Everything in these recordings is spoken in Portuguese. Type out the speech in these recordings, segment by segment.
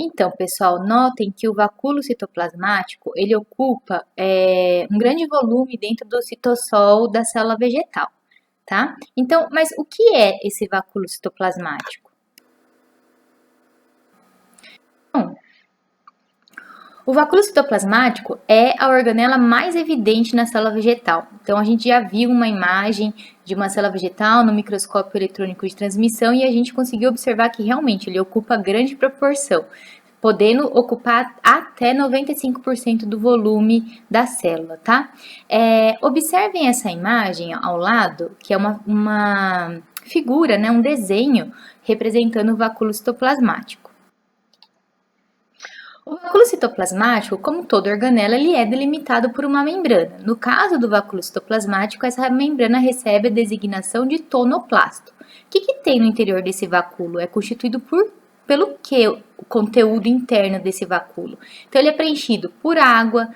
Então, pessoal, notem que o vacúolo citoplasmático, ele ocupa um grande volume dentro do citossol da célula vegetal, tá? Então, mas o que é esse vacúolo citoplasmático? Bom, o vacúolo citoplasmático é a organela mais evidente na célula vegetal. Então, a gente já viu uma imagem de uma célula vegetal no microscópio eletrônico de transmissão e a gente conseguiu observar que realmente ele ocupa grande proporção, podendo ocupar até 95% do volume da célula, tá? Observem essa imagem ao lado, que é uma figura, né, um desenho representando o vacúolo citoplasmático. O vacúolo citoplasmático, como toda organela, ele é delimitado por uma membrana. No caso do vacúolo citoplasmático, essa membrana recebe a designação de tonoplasto. O que tem no interior desse vacúolo? É constituído pelo que o conteúdo interno desse vacúolo. Então, ele é preenchido por água,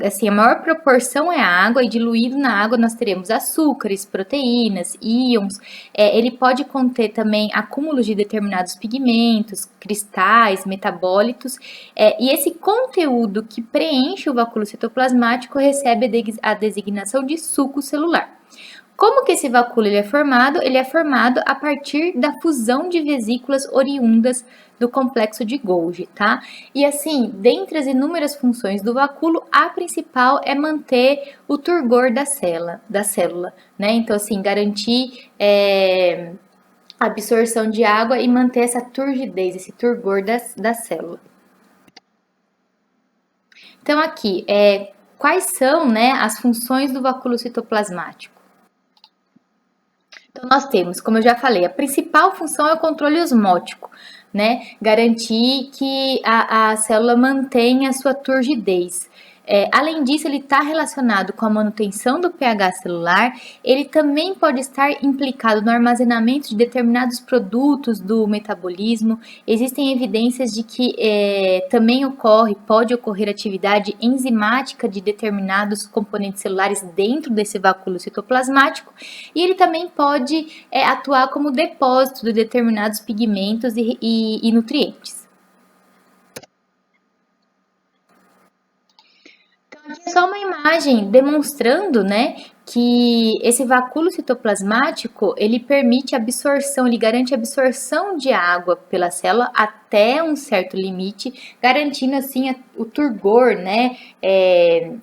assim, a maior proporção é água, e diluído na água nós teremos açúcares, proteínas, íons. Ele pode conter também acúmulos de determinados pigmentos, cristais, metabólitos, e esse conteúdo que preenche o vacúolo citoplasmático recebe a designação de suco celular. Como que esse vacúolo ele é formado? Ele é formado a partir da fusão de vesículas oriundas do complexo de Golgi, tá? E assim, dentre as inúmeras funções do vacúolo, a principal é manter o turgor da célula, né? Então, assim, garantir a absorção de água e manter essa turgidez, esse turgor da célula. Então, aqui, quais são, né, as funções do vacúolo citoplasmático? Então, nós temos, como eu já falei, a principal função é o controle osmótico, né? Garantir que a célula mantenha a sua turgidez. Além disso, ele está relacionado com a manutenção do pH celular, ele também pode estar implicado no armazenamento de determinados produtos do metabolismo. Existem evidências de que também pode ocorrer atividade enzimática de determinados componentes celulares dentro desse vacúolo citoplasmático, e ele também pode atuar como depósito de determinados pigmentos e nutrientes. Aqui é só uma imagem demonstrando, né, que esse vacúolo citoplasmático, ele permite absorção, ele garante absorção de água pela célula até um certo limite, garantindo assim o turgor, né,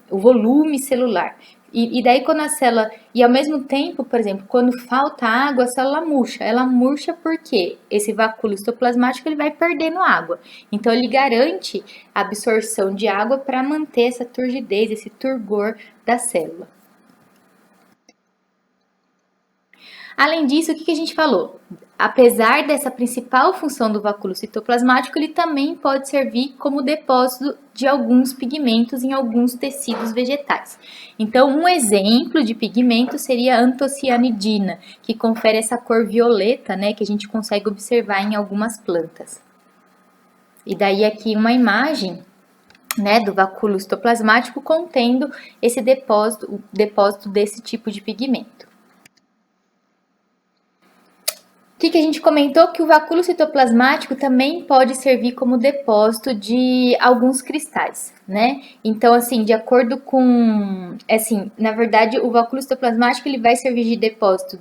o volume celular. E daí quando a célula, e ao mesmo tempo, por exemplo, quando falta água, a célula murcha. Ela murcha porque esse vacúolo citoplasmático ele vai perdendo água. Então ele garante a absorção de água para manter essa turgidez, esse turgor da célula. Além disso, o que a gente falou? Apesar dessa principal função do vacúolo citoplasmático, ele também pode servir como depósito de alguns pigmentos em alguns tecidos vegetais. Então, um exemplo de pigmento seria a antocianidina, que confere essa cor violeta, né, que a gente consegue observar em algumas plantas. E daí aqui uma imagem, né, do vacúolo citoplasmático contendo esse depósito desse tipo de pigmento. O que a gente comentou? Que o vacúolo citoplasmático também pode servir como depósito de alguns cristais, né? Então, assim, de acordo com... Assim, na verdade, o vacúolo citoplasmático ele vai servir de depósito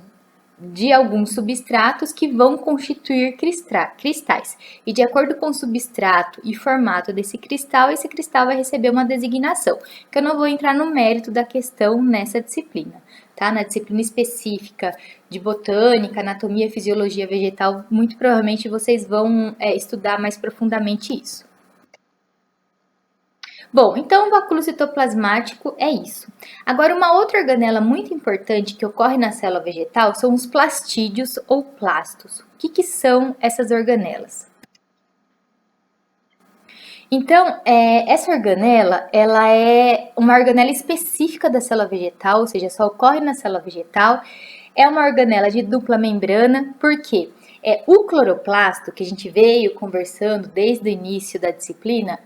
de alguns substratos que vão constituir cristais. E de acordo com o substrato e formato desse cristal, esse cristal vai receber uma designação, que eu não vou entrar no mérito da questão nessa disciplina, tá? Na disciplina específica de botânica, anatomia e fisiologia vegetal, muito provavelmente vocês vão estudar mais profundamente isso. Bom, então o vacúolo citoplasmático é isso. Agora, uma outra organela muito importante que ocorre na célula vegetal são os plastídeos ou plastos. O que são essas organelas? Então, essa organela, ela é uma organela específica da célula vegetal, ou seja, só ocorre na célula vegetal. É uma organela de dupla membrana, por quê? O cloroplasto, que a gente veio conversando desde o início da disciplina,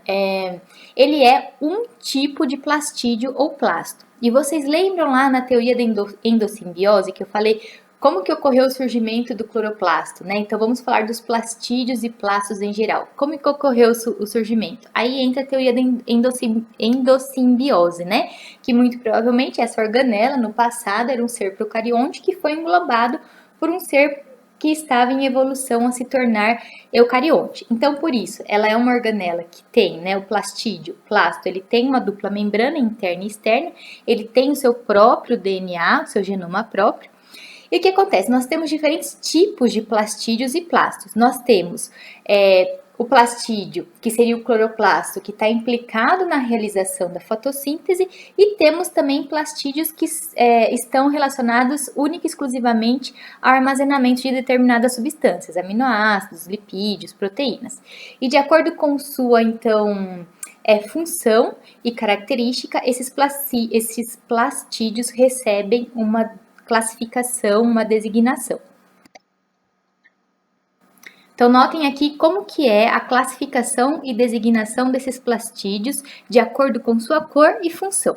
ele é um tipo de plastídeo ou plasto. E vocês lembram lá na teoria da endossimbiose que eu falei como que ocorreu o surgimento do cloroplasto, né? Então vamos falar dos plastídeos e plastos em geral. Como que ocorreu o surgimento? Aí entra a teoria da endossimbiose, né? Que muito provavelmente essa organela no passado era um ser procarionte que foi englobado por um ser que estava em evolução a se tornar eucarionte. Então, por isso, ela é uma organela que tem, né, o plastídeo, plasto, ele tem uma dupla membrana interna e externa, ele tem o seu próprio DNA, o seu genoma próprio. E o que acontece? Nós temos diferentes tipos de plastídeos e plastos. Nós temos o plastídeo, que seria o cloroplasto, que está implicado na realização da fotossíntese, e temos também plastídeos que estão relacionados única e exclusivamente ao armazenamento de determinadas substâncias, aminoácidos, lipídios, proteínas. E de acordo com sua, então, função e característica, esses plastídeos recebem uma classificação, uma designação. Então, notem aqui como que é a classificação e designação desses plastídeos de acordo com sua cor e função.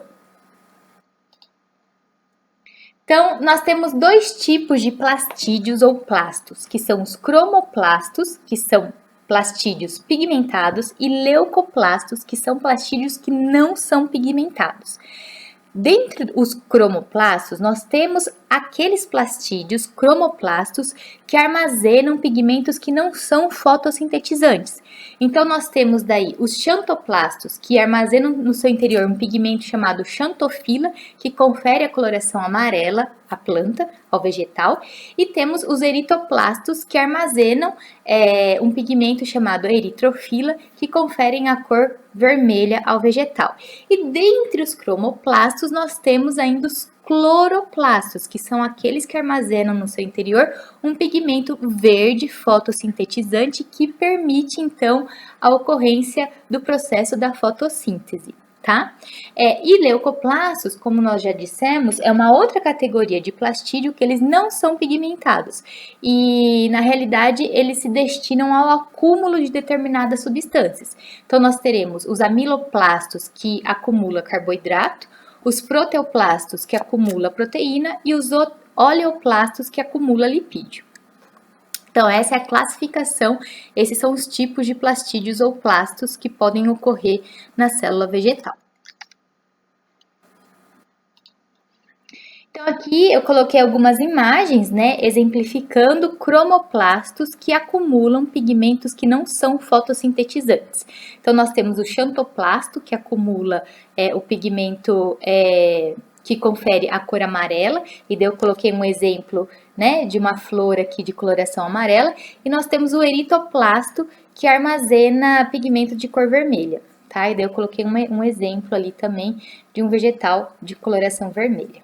Então, nós temos dois tipos de plastídeos ou plastos, que são os cromoplastos, que são plastídeos pigmentados, e leucoplastos, que são plastídeos que não são pigmentados. Dentre os cromoplastos, nós temos aqueles plastídeos cromoplastos que armazenam pigmentos que não são fotossintetizantes. Então, nós temos daí os xantoplastos, que armazenam no seu interior um pigmento chamado xantofila, que confere a coloração amarela à planta, ao vegetal. E temos os eritoplastos, que armazenam um pigmento chamado eritrofila, que conferem a cor vermelha ao vegetal. E dentre os cromoplastos, nós temos ainda os cloroplastos, que são aqueles que armazenam no seu interior um pigmento verde fotossintetizante que permite, então, a ocorrência do processo da fotossíntese. Tá? E leucoplastos, como nós já dissemos, é uma outra categoria de plastídeo que eles não são pigmentados e, na realidade, eles se destinam ao acúmulo de determinadas substâncias. Então, nós teremos os amiloplastos, que acumulam carboidrato, os proteoplastos, que acumulam proteína, e os oleoplastos, que acumulam lipídio. Então, essa é a classificação, esses são os tipos de plastídeos ou plastos que podem ocorrer na célula vegetal. Então, aqui eu coloquei algumas imagens, né, exemplificando cromoplastos que acumulam pigmentos que não são fotossintetizantes. Então, nós temos o xantoplasto, que acumula o pigmento que confere a cor amarela, e daí eu coloquei um exemplo, né, de uma flor aqui de coloração amarela, e nós temos o eritoplasto, que armazena pigmento de cor vermelha, tá? E daí eu coloquei um exemplo ali também de um vegetal de coloração vermelha.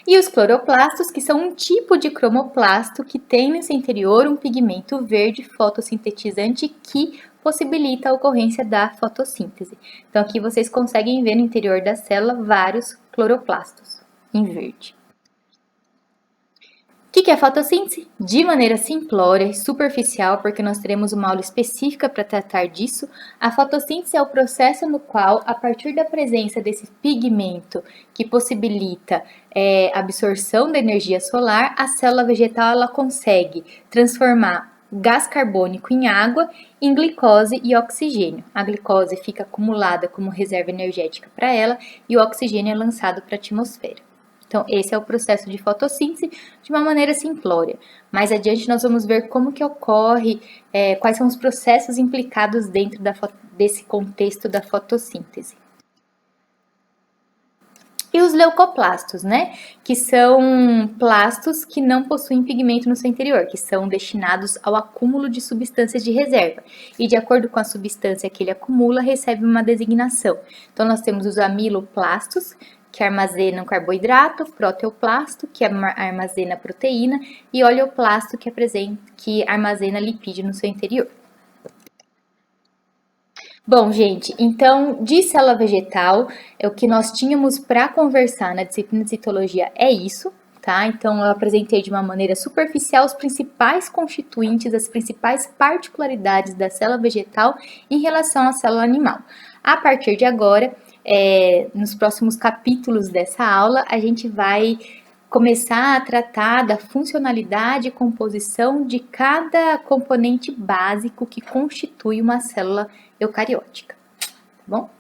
E os cloroplastos, que são um tipo de cromoplasto que tem no seu interior um pigmento verde fotossintetizante que possibilita a ocorrência da fotossíntese. Então, aqui vocês conseguem ver no interior da célula vários cloroplastos em verde. O que é a fotossíntese? De maneira simplória e superficial, porque nós teremos uma aula específica para tratar disso, a fotossíntese é o processo no qual, a partir da presença desse pigmento que possibilita a absorção da energia solar, a célula vegetal ela consegue transformar gás carbônico em água, em glicose e oxigênio. A glicose fica acumulada como reserva energética para ela e o oxigênio é lançado para a atmosfera. Então, esse é o processo de fotossíntese de uma maneira simplória. Mais adiante, nós vamos ver como que ocorre, quais são os processos implicados dentro desse contexto da fotossíntese. E os leucoplastos, né? Que são plastos que não possuem pigmento no seu interior, que são destinados ao acúmulo de substâncias de reserva. E de acordo com a substância que ele acumula, recebe uma designação. Então, nós temos os amiloplastos, que armazenam carboidrato, proteoplasto, que armazena proteína, e oleoplasto, que armazena lipídio no seu interior. Bom, gente, então, de célula vegetal, o que nós tínhamos para conversar na disciplina de citologia é isso, tá? Então, eu apresentei de uma maneira superficial os principais constituintes, as principais particularidades da célula vegetal em relação à célula animal. A partir de agora, nos próximos capítulos dessa aula, a gente vai começar a tratar da funcionalidade e composição de cada componente básico que constitui uma célula eucariótica, tá bom?